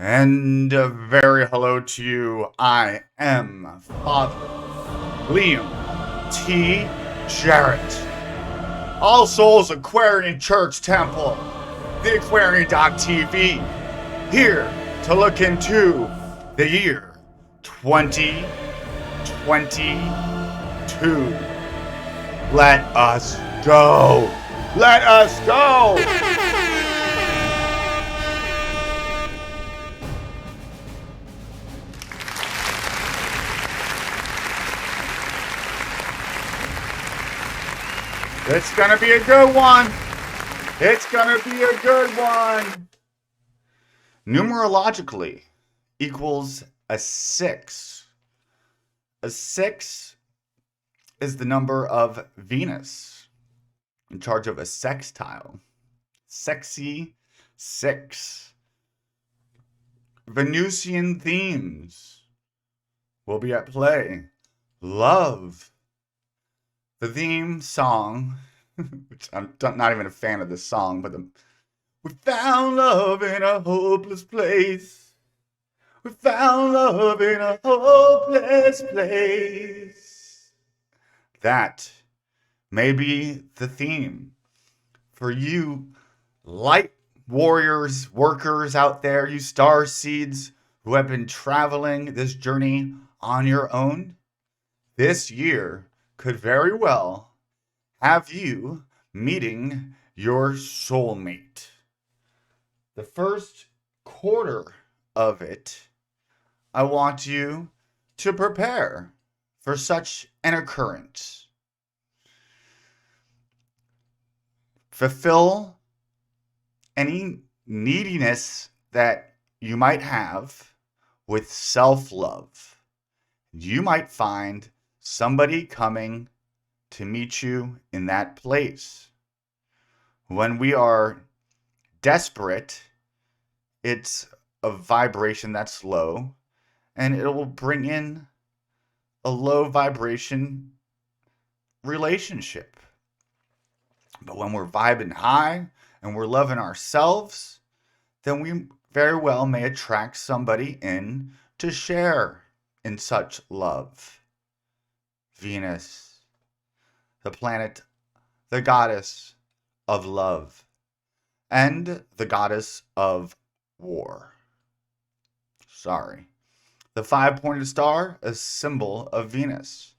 And a very hello to you. I am Father Liam T. Jarrett. All Souls Aquarian Church Temple, the Aquarian.tv, here to look into the year 2022. Let us go. Let us go. It's gonna be a good one. It's gonna be a good one. Numerologically equals a 6. A 6 is the number of Venus in charge of a sextile. Sexy 6. Venusian themes will be at play. Love. The theme song, which I'm not even a fan of this song, but we found love in a hopeless place. We found love in a hopeless place. That may be the theme for you light warriors, workers out there, you star seeds who have been traveling this journey on your own. This year could very well have you meeting your soulmate. The first quarter of it, I want you to prepare for such an occurrence. Fulfill any neediness that you might have with self-love. You might find somebody coming to meet you in that place. When we are desperate, it's a vibration that's low, and it will bring in a low vibration relationship. But when we're vibing high and we're loving ourselves, then we very well may attract somebody in to share in such love. Venus, the planet, the goddess of love, and the goddess of war. Sorry. The 5-pointed star, a symbol of Venus.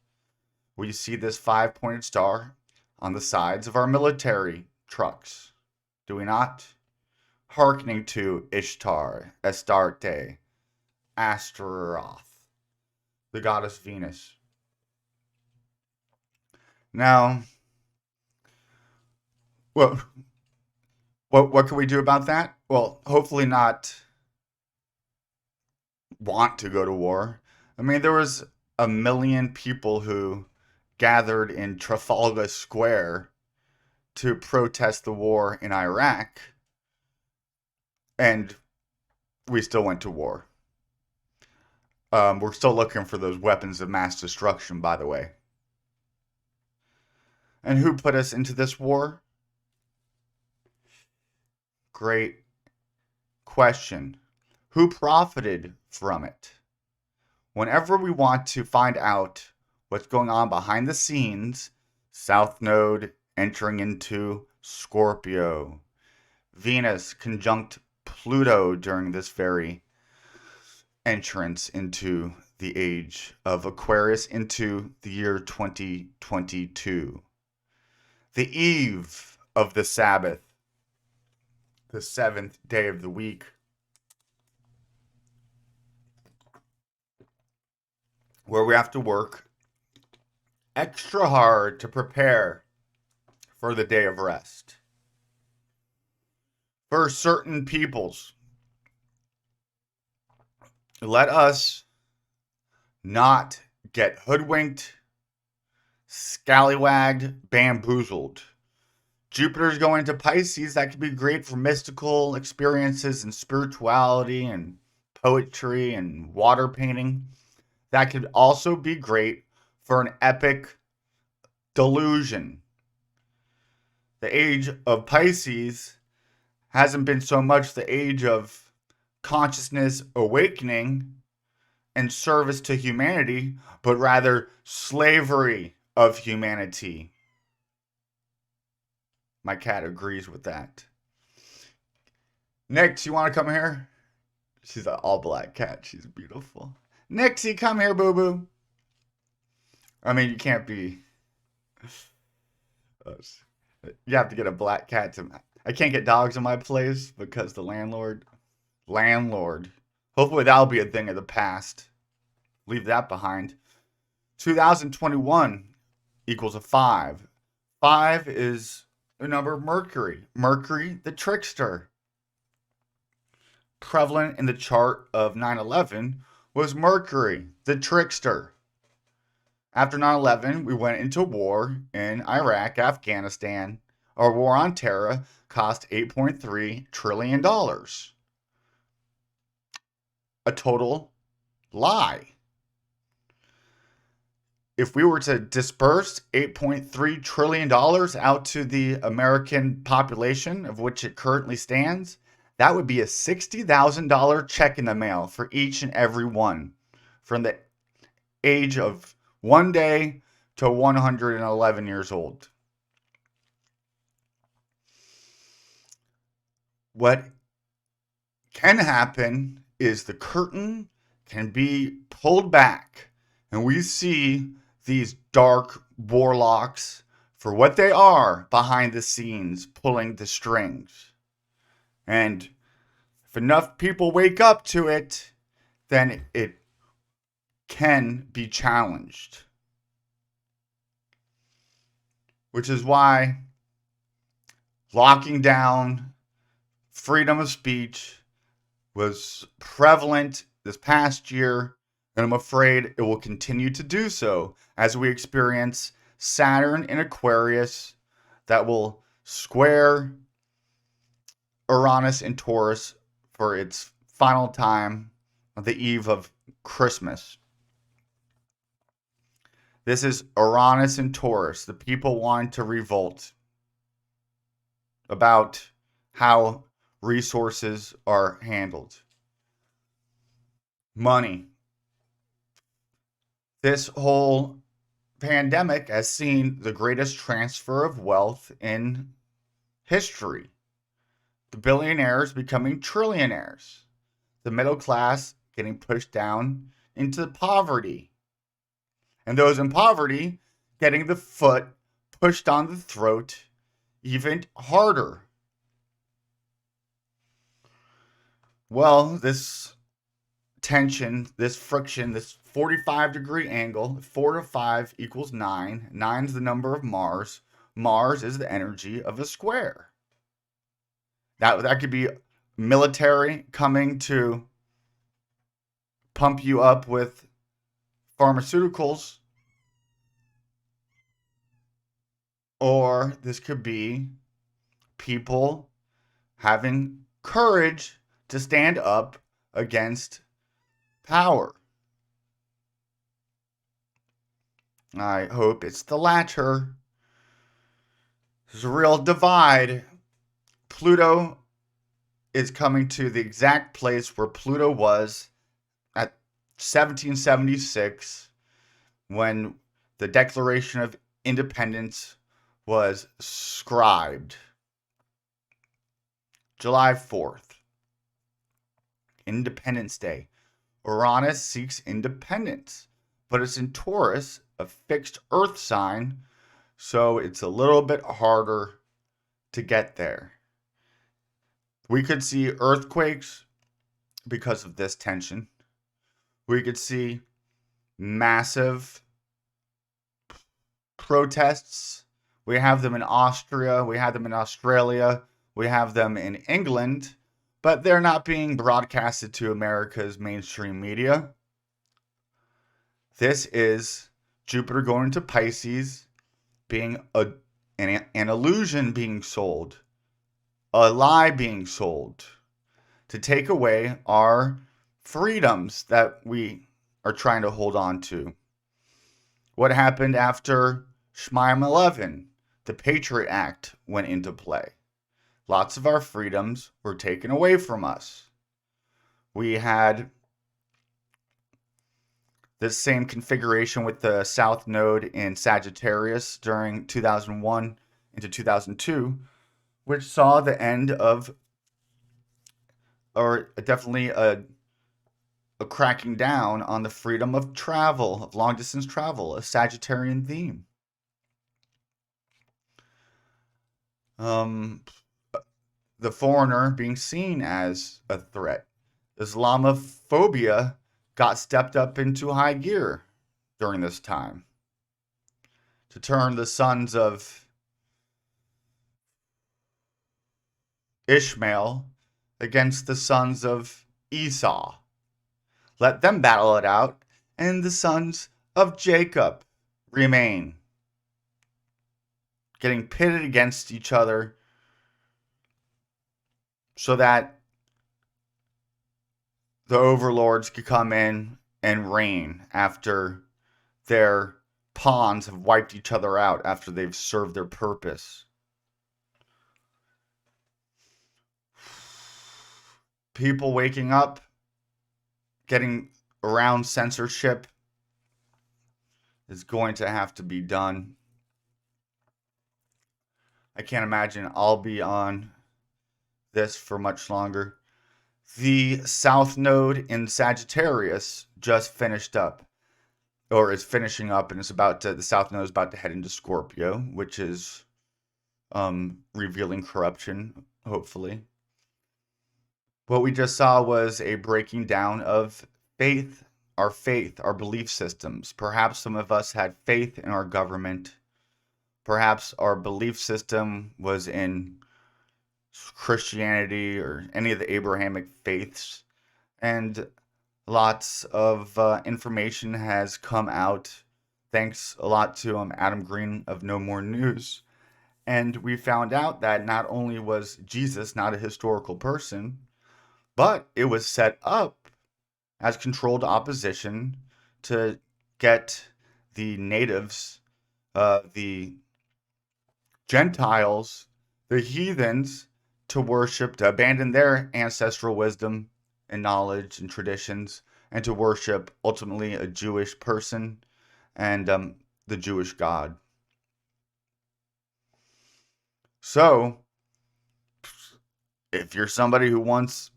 We see this 5-pointed star on the sides of our military trucks, do we not? Hearkening to Ishtar, Astarte, Astaroth, the goddess Venus. Now, what can we do about that? Well, hopefully not want to go to war. I mean, there was 1 million people who gathered in Trafalgar Square to protest the war in Iraq, and we still went to war. We're still looking for those weapons of mass destruction, by the way. And who put us into this war? Great question. Who profited from it? Whenever we want to find out what's going on behind the scenes, South Node entering into Scorpio, Venus conjunct Pluto during this very entrance into the age of Aquarius into the year 2022. The eve of the Sabbath, the 7th day of the week, where we have to work extra hard to prepare for the day of rest. For certain peoples, let us not get hoodwinked, scallywagged, bamboozled. Jupiter's going into Pisces. That could be great for mystical experiences and spirituality and poetry and water painting. That could also be great for an epic delusion. The age of Pisces hasn't been so much the age of consciousness awakening and service to humanity, but rather slavery of humanity. My cat agrees with that. Nix, you want to come here? She's an all-black cat. She's beautiful. Nixie, come here, boo-boo. I mean, you can't be... You have to get a black cat to... I can't get dogs in my place because the landlord... Hopefully that'll be a thing of the past. Leave that behind. 2021 equals a 5. 5 is the number of Mercury. Mercury, the trickster. Prevalent in the chart of 9/11 was Mercury, the trickster. After 9/11, we went into war in Iraq, Afghanistan. Our war on terror cost $8.3 trillion. A total lie. If we were to disperse $8.3 trillion out to the American population, of which it currently stands, that would be a $60,000 check in the mail for each and every one from the age of 1 day to 111 years old. What can happen is the curtain can be pulled back and we see these dark warlocks for what they are behind the scenes, pulling the strings. And if enough people wake up to it, then it can be challenged. Which is why locking down freedom of speech was prevalent this past year, and I'm afraid it will continue to do so as we experience Saturn in Aquarius that will square Uranus in Taurus for its final time on the eve of Christmas. This is Uranus in Taurus, the people wanting to revolt about how resources are handled. Money. This whole pandemic has seen the greatest transfer of wealth in history. The billionaires becoming trillionaires. The middle class getting pushed down into poverty. And those in poverty getting the foot pushed on the throat even harder. Well, this tension, this friction, this 45-degree angle, 4 to 5 equals 9. 9 is the number of Mars. Mars is the energy of a square. That could be military coming to pump you up with pharmaceuticals. Or this could be people having courage to stand up against power. I hope it's the latter. There's a real divide. Pluto is coming to the exact place where Pluto was at 1776 when the Declaration of Independence was scribed. July 4th. Independence Day. Uranus seeks independence, but it's in Taurus, a fixed earth sign, so it's a little bit harder to get there. We could see earthquakes because of this tension. We could see massive protests. We have them in Austria, we have them in Australia, we have them in England, but they're not being broadcasted to America's mainstream media. This is Jupiter going into Pisces, being an illusion being sold, a lie being sold to take away our freedoms that we are trying to hold on to. What happened after Shmime 11? The Patriot Act went into play. Lots of our freedoms were taken away from us. We had this same configuration with the South Node in Sagittarius during 2001 into 2002, which saw the end of, or definitely a cracking down on the freedom of travel, of long distance travel, a Sagittarian theme. The foreigner being seen as a threat. Islamophobia got stepped up into high gear during this time to turn the sons of Ishmael against the sons of Esau. Let them battle it out, and the sons of Jacob remain, getting pitted against each other so that the overlords could come in and reign after their pawns have wiped each other out, after they've served their purpose. People waking up, getting around censorship is going to have to be done. I can't imagine I'll be on this for much longer. The South Node in Sagittarius just finished up, or is finishing up, and it's about to, the South Node is about to head into Scorpio, which is revealing corruption, hopefully. What we just saw was a breaking down of faith, our belief systems. Perhaps some of us had faith in our government. Perhaps our belief system was in Christianity or any of the Abrahamic faiths. And lots of information has come out, thanks a lot to Adam Green of No More News. And we found out that not only was Jesus not a historical person, but it was set up as controlled opposition to get the natives, the Gentiles, the heathens, to worship, to abandon their ancestral wisdom and knowledge and traditions, and to worship ultimately a Jewish person and the Jewish God. So, if you're somebody who once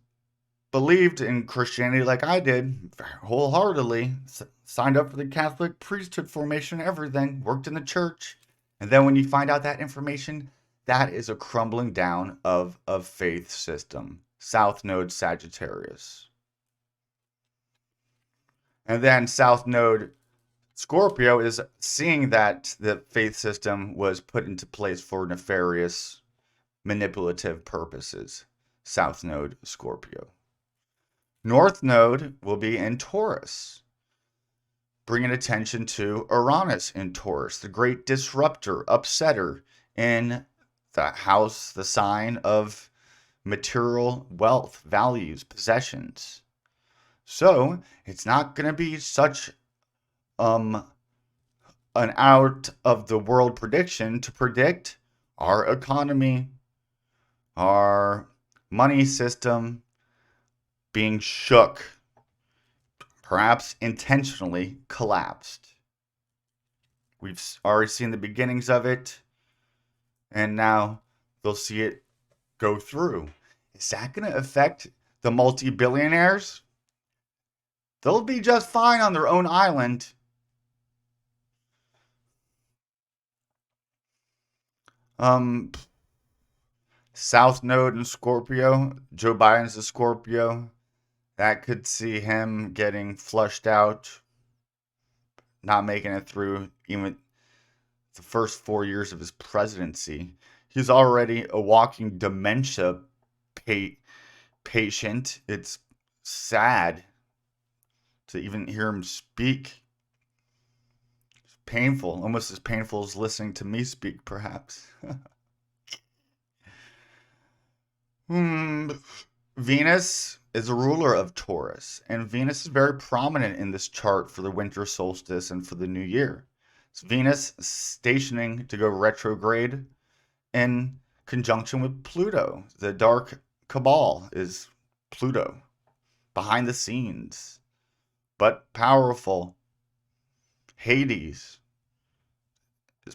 believed in Christianity like I did, wholeheartedly, signed up for the Catholic priesthood formation, everything, worked in the church, and then when you find out that information, that is a crumbling down of a faith system. South Node Sagittarius. And then South Node Scorpio is seeing that the faith system was put into place for nefarious, manipulative purposes. South Node Scorpio. North Node will be in Taurus, bringing attention to Uranus in Taurus, the great disruptor, upsetter in the house, the sign of material wealth, values, possessions. So it's not going to be such an out of the world prediction to predict our economy, our money system being shook, perhaps intentionally collapsed. We've already seen the beginnings of it, and now they'll see it go through. Is that going to affect the multi-billionaires? They'll be just fine on their own island. South Node in Scorpio. Joe Biden's a Scorpio. That could see him getting flushed out, not making it through even the first 4 years of his presidency. He's already a walking dementia patient. It's sad to even hear him speak. It's painful, almost as painful as listening to me speak, perhaps. Venus is a ruler of Taurus, and Venus is very prominent in this chart for the winter solstice and for the new year. It's Venus stationing to go retrograde in conjunction with Pluto. The dark cabal is Pluto. behind the scenes, but powerful. Hades,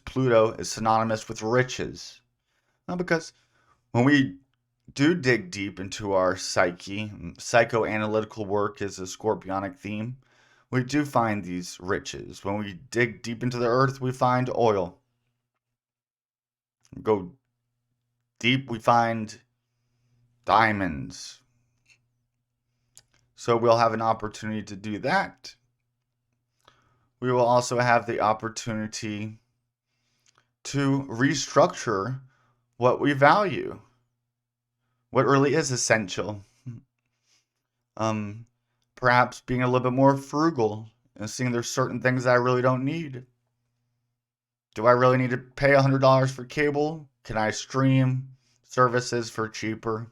Pluto, is synonymous with riches. Not because when we do dig deep into our psyche, psychoanalytical work is a scorpionic theme, we do find these riches. When we dig deep into the earth, we find oil. Go deep, we find diamonds. So we'll have an opportunity to do that. We will also have the opportunity to restructure what we value, what really is essential. Perhaps being a little bit more frugal and seeing there's certain things that I really don't need. Do I really need to pay $100 for cable? Can I stream services for cheaper?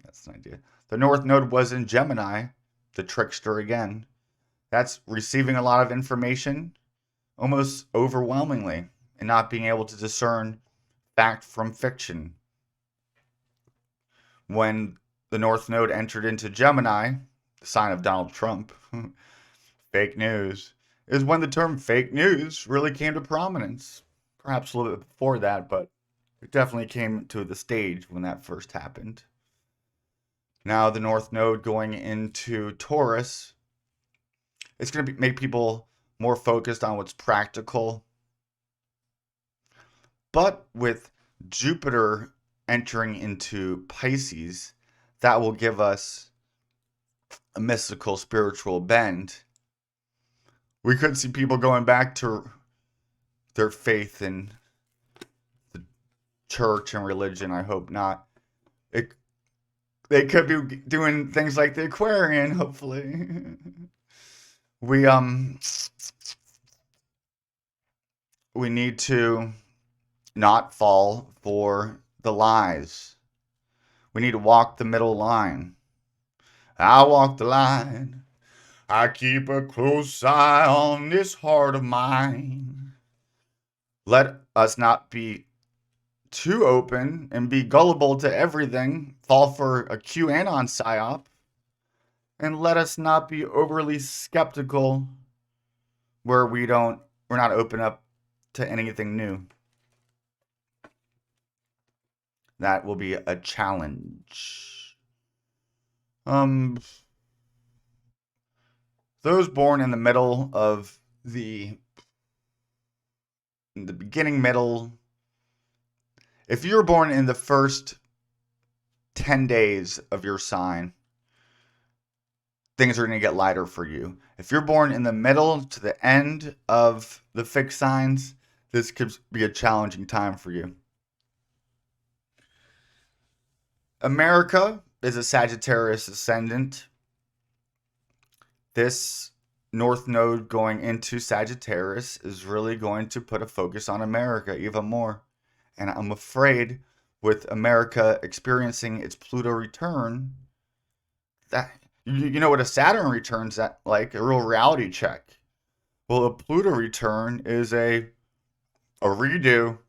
That's an idea. The North Node was in Gemini, the trickster again. That's receiving a lot of information almost overwhelmingly and not being able to discern fact from fiction. When the North Node entered into Gemini, the sign of Donald Trump, fake news, is when the term fake news really came to prominence. Perhaps a little bit before that, but it definitely came to the stage when that first happened. Now the North Node going into Taurus, it's going to make people more focused on what's practical. But with Jupiter entering into Pisces, that will give us a mystical spiritual bend. We could see people going back to their faith in the church and religion. I hope not. They could be doing things like the Aquarian, hopefully. We need to not fall for the lies. We need to walk the middle line. I walk the line. I keep a close eye on this heart of mine. Let us not be too open and be gullible to everything, fall for a QAnon psyop, and let us not be overly skeptical where we're not open up to anything new. That will be a challenge. Those born in the middle of the beginning, middle, if you're born in the first 10 days of your sign, things are going to get lighter for you. If you're born in the middle to the end of the fixed signs, this could be a challenging time for you. America is a Sagittarius ascendant. This North Node going into Sagittarius is really going to put a focus on America even more. And I'm afraid with America experiencing its Pluto return, that you know what a Saturn return's at, like a real reality check. Well, a Pluto return is a redo,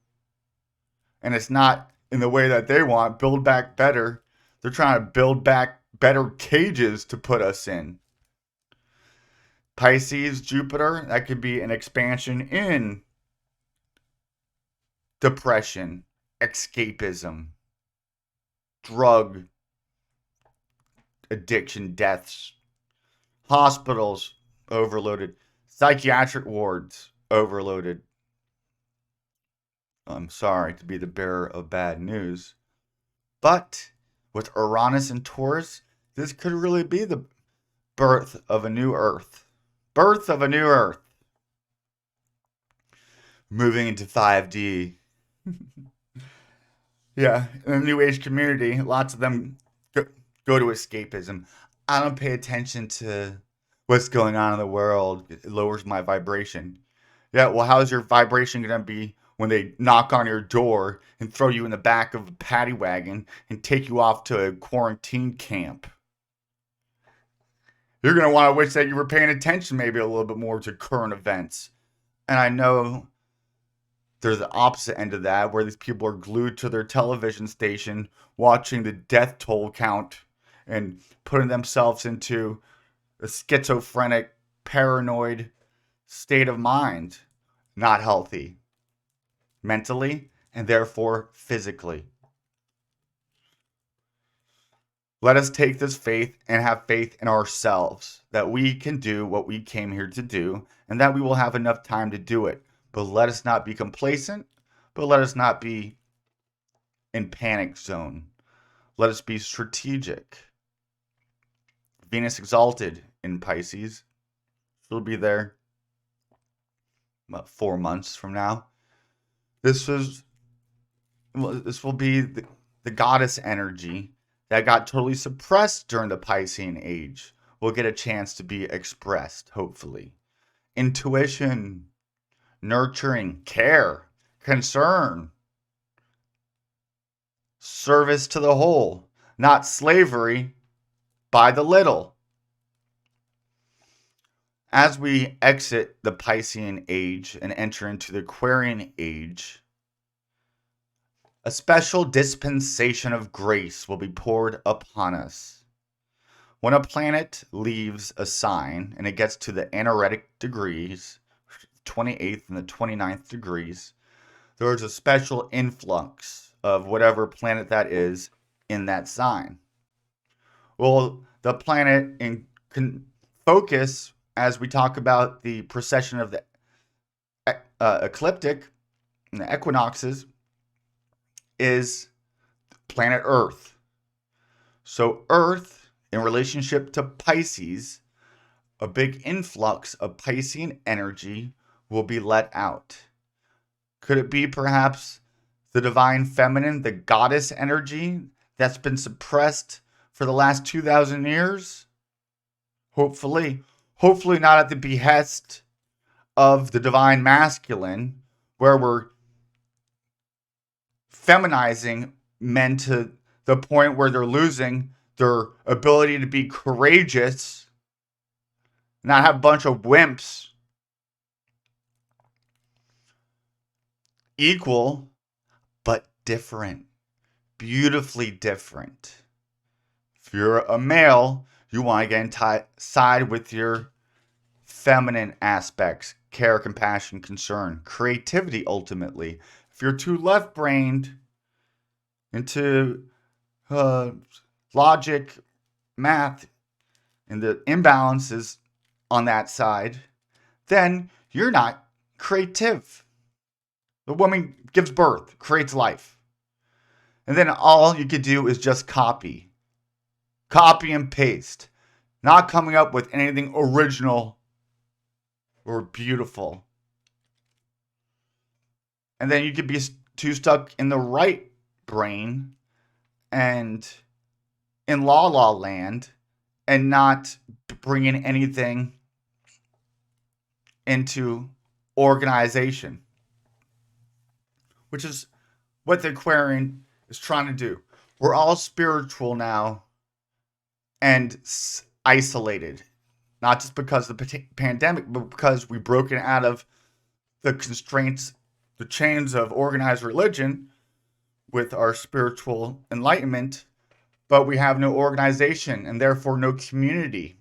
and it's not in the way that they want, build back better. They're trying to build back better cages to put us in. Pisces, Jupiter, that could be an expansion in depression, escapism, drug addiction deaths, hospitals overloaded, psychiatric wards overloaded. I'm sorry to be the bearer of bad news, but with Uranus and Taurus, this could really be the birth of a new Earth. Birth of a new Earth. Moving into 5D. Yeah, in the New Age community, lots of them go to escapism. I don't pay attention to what's going on in the world. It lowers my vibration. Yeah, well, how's your vibration going to be when they knock on your door and throw you in the back of a paddy wagon and take you off to a quarantine camp? You're going to want to wish that you were paying attention maybe a little bit more to current events. And I know there's the opposite end of that, where these people are glued to their television station watching the death toll count and putting themselves into a schizophrenic, paranoid state of mind. Not healthy mentally and therefore physically. Let us take this faith and have faith in ourselves that we can do what we came here to do and that we will have enough time to do it. But let us not be complacent, but let us not be in panic zone. Let us be strategic. Venus exalted in Pisces. She'll be there about 4 months from now. This will be the goddess energy that got totally suppressed during the Piscean age will get a chance to be expressed, hopefully. Intuition, nurturing, care, concern, service to the whole, not slavery by the little. As we exit the Piscean age and enter into the Aquarian age, a special dispensation of grace will be poured upon us. When a planet leaves a sign and it gets to the anaretic degrees, 28th and the 29th degrees, there is a special influx of whatever planet that is in that sign. Well, the planet can focus as we talk about the precession of the ecliptic and the equinoxes is planet Earth. So Earth, in relationship to Pisces, a big influx of Piscean energy will be let out. Could it be perhaps the divine feminine, the goddess energy that's been suppressed for the last 2,000 years? Hopefully not at the behest of the divine masculine, where we're feminizing men to the point where they're losing their ability to be courageous, not have a bunch of wimps. Equal, but different. Beautifully different. If you're a male, you want to get inside with your feminine aspects, care, compassion, concern, creativity ultimately. If you're too left-brained into logic, math, and the imbalances on that side, then you're not creative. The woman gives birth, creates life. And then all you could do is just copy. Copy and paste. Not coming up with anything original or beautiful. And then you could be too stuck in the right brain and in la land and not bringing anything into organization, which is what the Aquarian is trying to do. We're all spiritual now and isolated, not just because of the pandemic, but because we've broken out of the constraints, the chains of organized religion with our spiritual enlightenment, but we have no organization and therefore no community.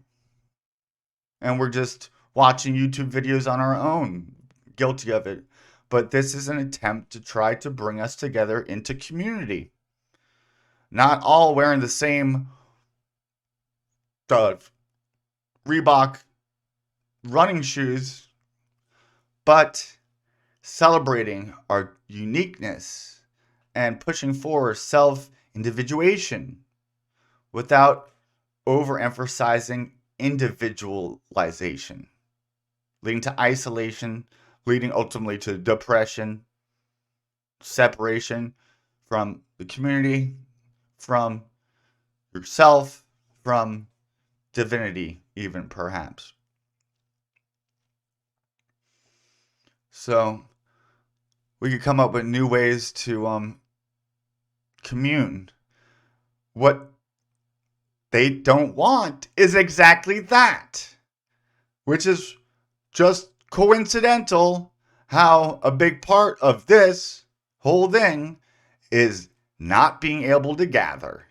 And we're just watching YouTube videos on our own, guilty of it. But this is an attempt to try to bring us together into community. Not all wearing the same Reebok running shoes, but celebrating our uniqueness and pushing forward self-individuation without overemphasizing individualization, leading to isolation, leading ultimately to depression, separation from the community, from yourself, from divinity, even perhaps. So we could come up with new ways to commune. What they don't want is exactly that, which is just coincidental how a big part of this whole thing is not being able to gather.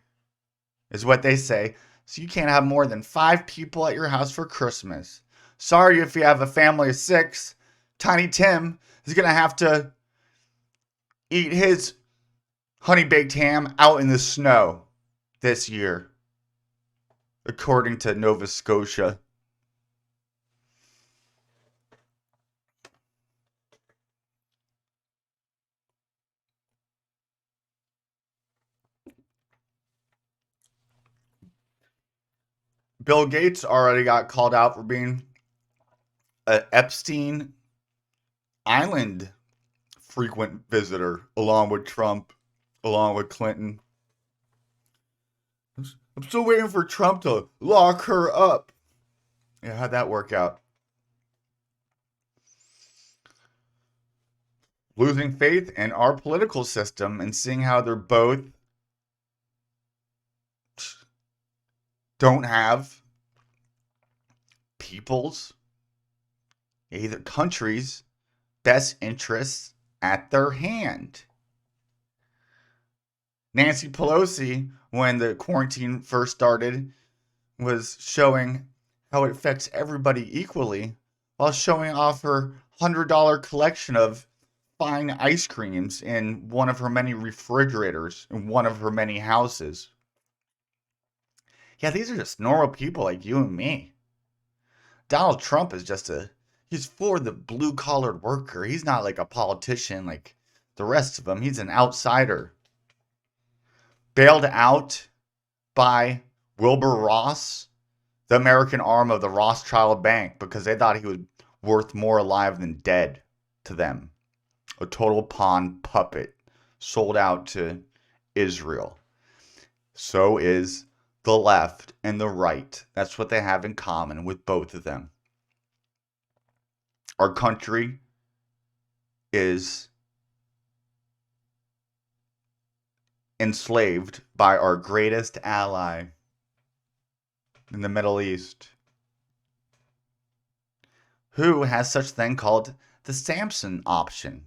is what they say. So you can't have more than 5 people at your house for Christmas. Sorry if you have a family of 6. Tiny Tim is going to have to eat his honey baked ham out in the snow this year, according to Nova Scotia. Bill Gates already got called out for being an Epstein Island frequent visitor, along with Trump, along with Clinton. I'm still waiting for Trump to lock her up. Yeah, how'd that work out? Losing faith in our political system and seeing how they're both don't have people's, either countries' best interests at their hand. Nancy Pelosi, when the quarantine first started, was showing how it affects everybody equally while showing off her $100 collection of fine ice creams in one of her many refrigerators in one of her many houses. Yeah, these are just normal people like you and me. Donald Trump is he's for the blue collared worker. He's not like a politician like the rest of them. He's an outsider. Bailed out by Wilbur Ross, the American arm of the Rothschild Bank, because they thought he was worth more alive than dead to them. A total pawn puppet sold out to Israel. So is the left and the right. That's what they have in common with both of them. Our country is enslaved by our greatest ally in the Middle East, who has such a thing called the Samson option,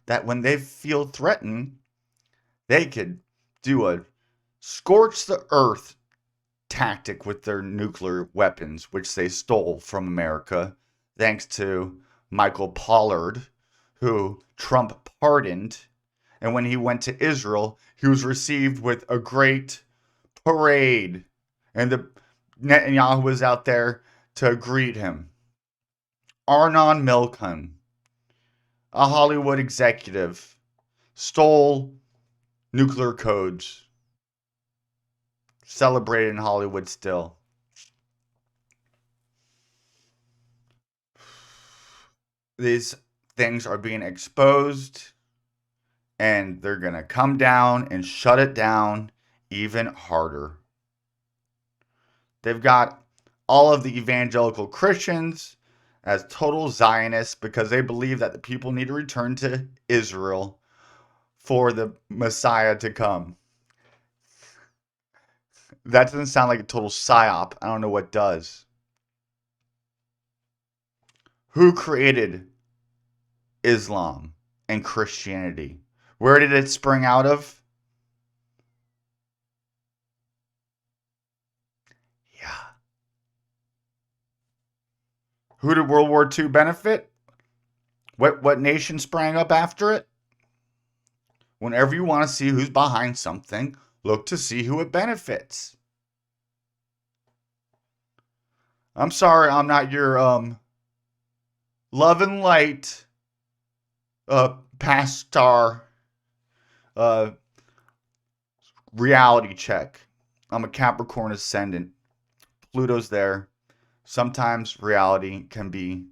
that when they feel threatened, they could do a scorch the earth tactic with their nuclear weapons, which they stole from America, thanks to Michael Pollard, who Trump pardoned. And when he went to Israel, he was received with a great parade. And the Netanyahu was out there to greet him. Arnon Milchan, a Hollywood executive, stole nuclear codes. Celebrated in Hollywood still. These things are being exposed, and they're going to come down and shut it down even harder. They've got all of the evangelical Christians as total Zionists because they believe that the people need to return to Israel for the Messiah to come. That doesn't sound like a total psyop. I don't know what does. Who created Islam and Christianity? Where did it spring out of? Yeah. Who did World War II benefit? What nation sprang up after it? Whenever you want to see who's behind something, look to see who it benefits. I'm sorry, I'm not your love and light past star reality check. I'm a Capricorn ascendant. Pluto's there. Sometimes reality can be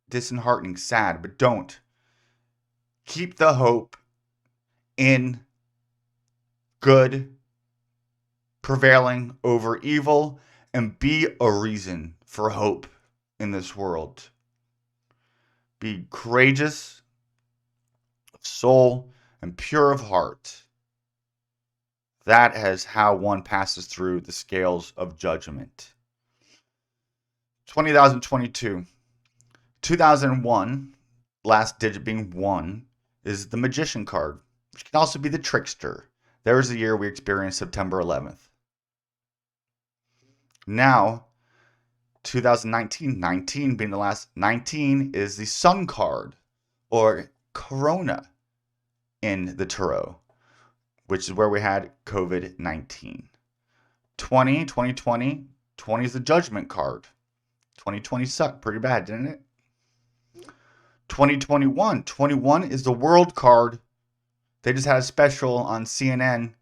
disheartening, sad, but don't. Keep the hope in good prevailing over evil and be a reason for hope in this world. Be courageous of soul and pure of heart. That is how one passes through the scales of judgment. 2022. 2001, last digit being 1, is the Magician card. which can also be the trickster. There was the year we experienced September 11th. Now, 2019, 19 being the last, 19 is the Sun card, or Corona in the Tarot, which is where we had COVID-19. 2020, 20 is the Judgment card. 2020 sucked pretty bad, didn't it? 2021, 21 is the World card. They just had a special on CNN.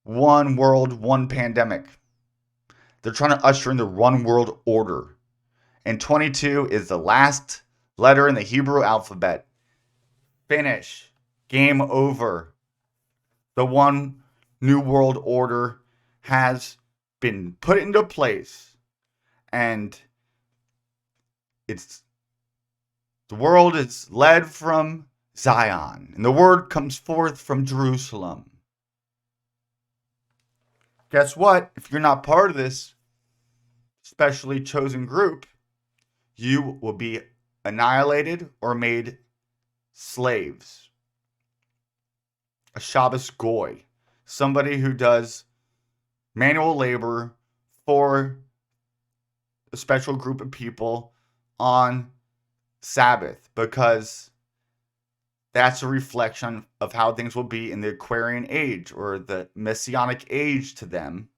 One world, one pandemic. They're trying to usher in the one world order. And 22 is the last letter in the Hebrew alphabet. Finish. Game over. The one new world order has been put into place. And the world is led from Zion. And the word comes forth from Jerusalem. Guess what? If you're not part of this specially chosen group, you will be annihilated or made slaves. A Shabbos goy, somebody who does manual labor for a special group of people on Sabbath, because that's a reflection of how things will be in the Aquarian age, or the Messianic age to them.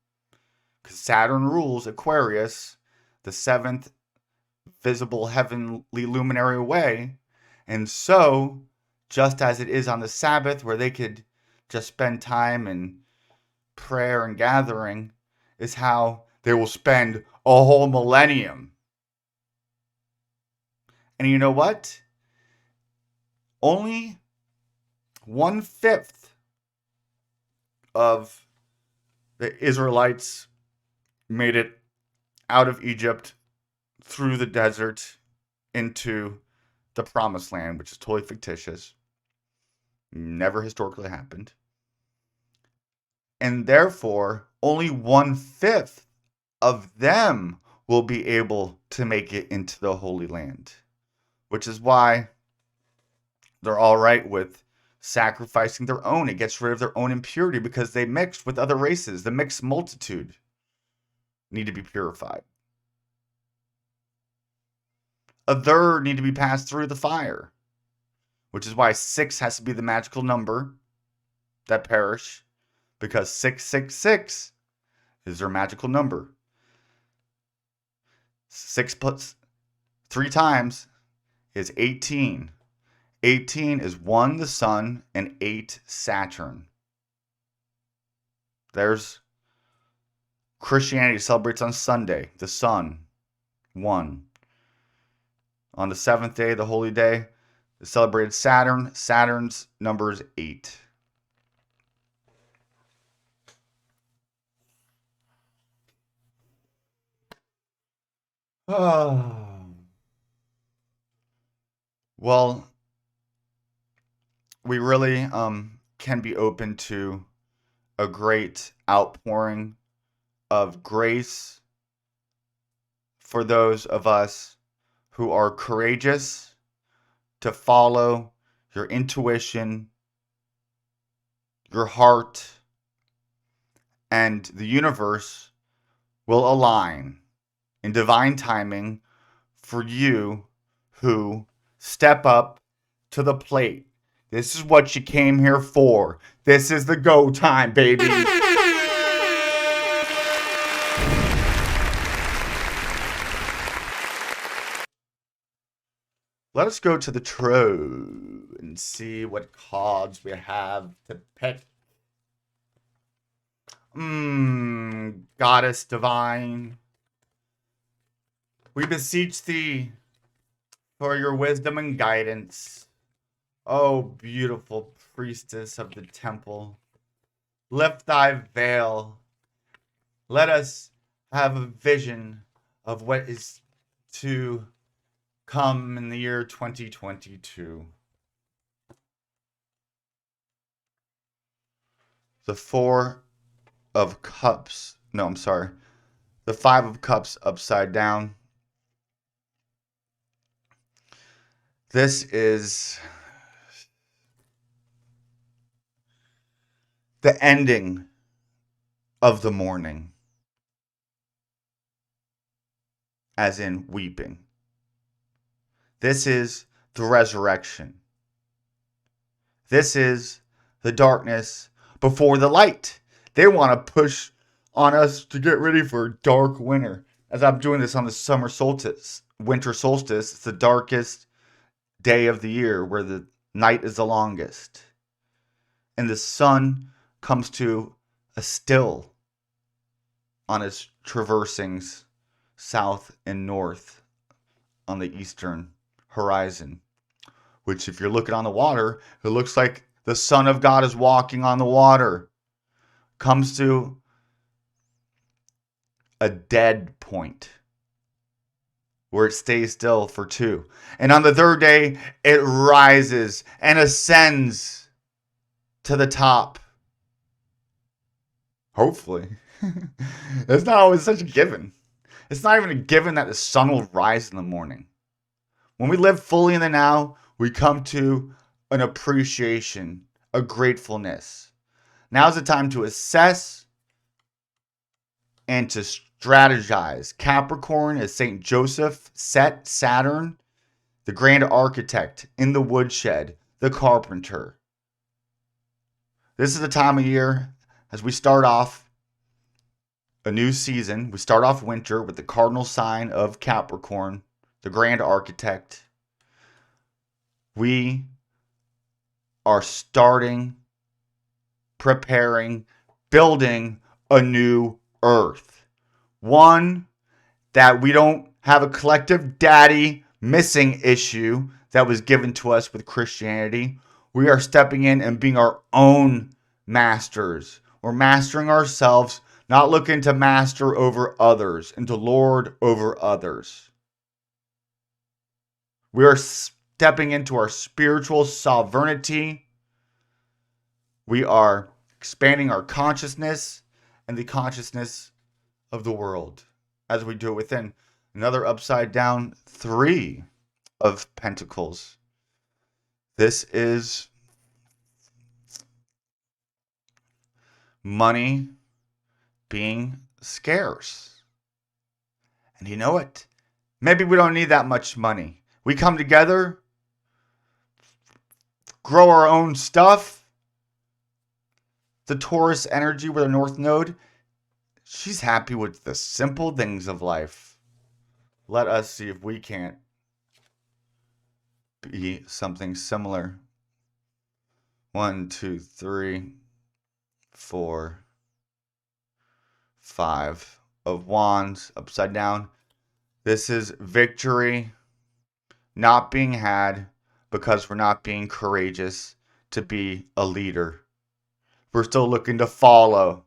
Because Saturn rules Aquarius, the seventh visible heavenly luminary way. And so, just as it is on the Sabbath, where they could just spend time in prayer and gathering, is how they will spend a whole millennium. And you know what? Only 1/5 of the Israelites made it out of Egypt through the desert into the promised land, which is totally fictitious. Never historically happened. And therefore, only 1/5 of them will be able to make it into the Holy Land, which is why they're all right with sacrificing their own. It gets rid of their own impurity because they mixed with other races. The mixed multitude need to be purified. A third need to be passed through the fire, which is why 6 has to be the magical number that perish, because 666 is their magical number. 6 plus 3 times is 18. 18 is 1, the sun, and 8, Saturn. There's Christianity celebrates on Sunday, the sun, 1. On the 7th day, the holy day, they celebrated Saturn. Saturn's number is 8. Well, we really can be open to a great outpouring of grace for those of us who are courageous to follow your intuition, your heart, and the universe will align in divine timing for you who step up to the plate. This is what you came here for. This is the go time, baby. Let us go to the tarot and see what cards we have to pick. Goddess divine, we beseech thee for your wisdom and guidance. Oh, beautiful priestess of the temple, lift thy veil. Let us have a vision of what is to come in the year 2022. The 4 of Cups. No, I'm sorry. The 5 of Cups upside down. This is the ending of the morning, as in weeping. This is the resurrection. This is the darkness before the light. They want to push on us to get ready for a dark winter. As I'm doing this on the summer solstice, winter solstice, it's the darkest day of the year where the night is the longest. And the sun comes to a still on its traversing's south and north on the eastern horizon. Which, if you're looking on the water, it looks like the Son of God is walking on the water. Comes to a dead point where it stays still for 2. And on the third day, it rises and ascends to the top. Hopefully. It's not always such a given. It's not even a given that the sun will rise in the morning. When we live fully in the now, we come to an appreciation, a gratefulness. Now's the time to assess and to strategize. Capricorn is St. Joseph, set Saturn, the grand architect in the woodshed, the carpenter. This is the time of year as we start off a new season. We start off winter with the cardinal sign of Capricorn, the grand architect. We are starting, preparing, building a new earth. One that we don't have a collective daddy missing issue that was given to us with Christianity. We are stepping in and being our own masters. We're mastering ourselves, not looking to master over others and to lord over others. We are stepping into our spiritual sovereignty. We are expanding our consciousness and the consciousness of the world as we do it within. Another upside down 3 of Pentacles. This is money being scarce. And you know what? Maybe we don't need that much money. We come together, grow our own stuff. The Taurus energy with the North Node, she's happy with the simple things of life. Let us see if we can't be something similar. 1, 2, 3, 4, 5 of Wands upside down. This is victory not being had because we're not being courageous to be a leader. We're still looking to follow.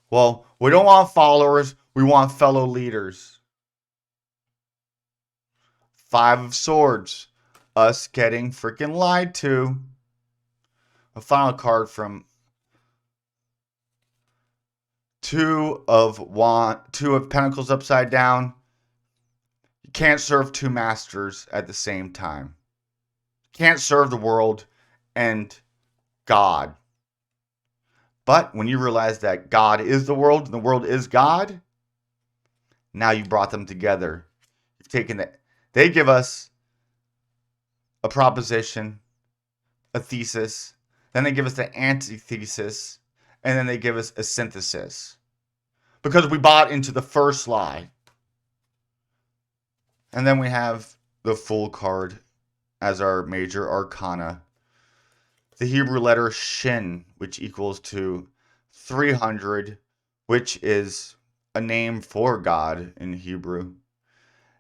Well, we don't want followers, we want fellow leaders. 5 of Swords, us getting freaking lied to. A final card from 2 of Pentacles upside down. You can't serve 2 masters at the same time. You can't serve the world and God. But when you realize that God is the world and the world is God, now you brought them together. You've taken it. They give us a proposition, a thesis, then they give us the antithesis, and then they give us a synthesis. Because we bought into the first lie. And then we have the Fool card as our major arcana. The Hebrew letter Shin, which equals to 300, which is a name for God in Hebrew.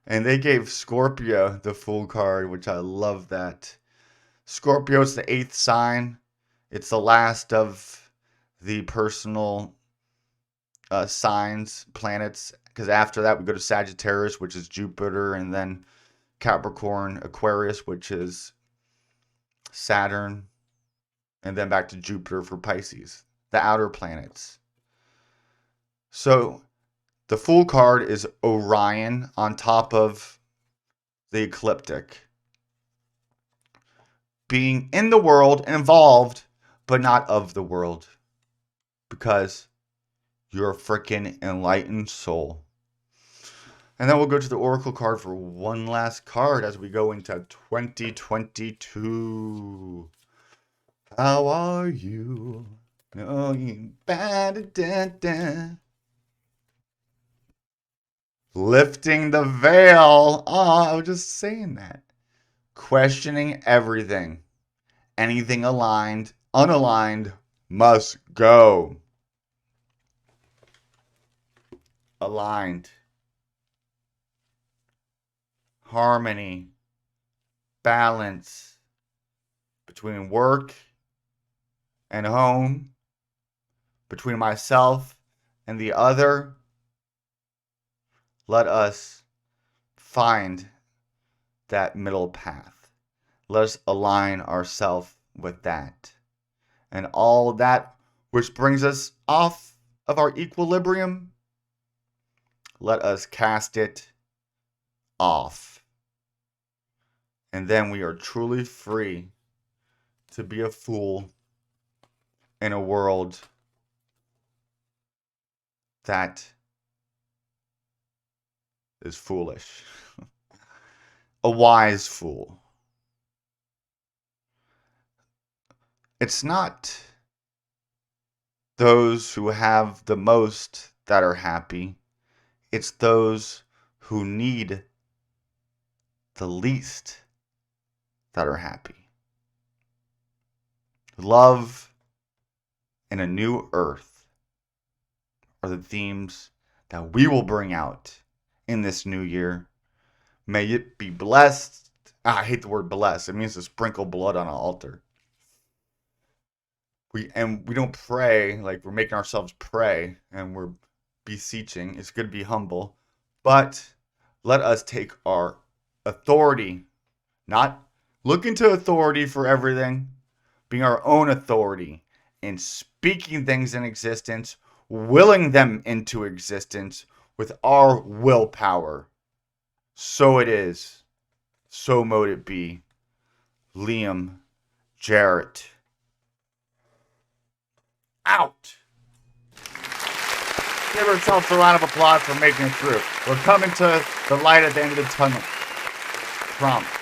And they gave Scorpio the Fool card, which I love that. Scorpio is the 8th sign. It's the last of the personal signs, planets. Because after that, we go to Sagittarius, which is Jupiter, and then Capricorn, Aquarius, which is Saturn, and then back to Jupiter for Pisces, the outer planets. So the Fool card is Orion on top of the ecliptic. Being in the world and involved, but not of the world. because you're a freaking enlightened soul. And then we'll go to the Oracle card for one last card as we go into 2022. How are you? No, you bad. Lifting the veil. Oh, I was just saying that. Questioning everything. Anything aligned, unaligned, must go. Aligned. Harmony. Balance. Between work and home. Between myself and the other. Let us find that middle path. Let us align ourselves with that. And all that which brings us off of our equilibrium, let us cast it off. And then we are truly free to be a fool in a world that is foolish. A wise fool. It's not those who have the most that are happy. It's those who need the least that are happy. Love and a new earth are the themes that we will bring out in this new year. May it be blessed. I hate the word blessed. It means to sprinkle blood on an altar. We don't pray like we're making ourselves pray and we're beseeching. It's good to be humble. But let us take our authority, not looking to authority for everything, being our own authority and speaking things in existence, willing them into existence with our willpower. So it is. So mote it be. Liam Jarrett. Out. Give ourselves a round of applause for making it through. We're coming to the light at the end of the tunnel. Promise.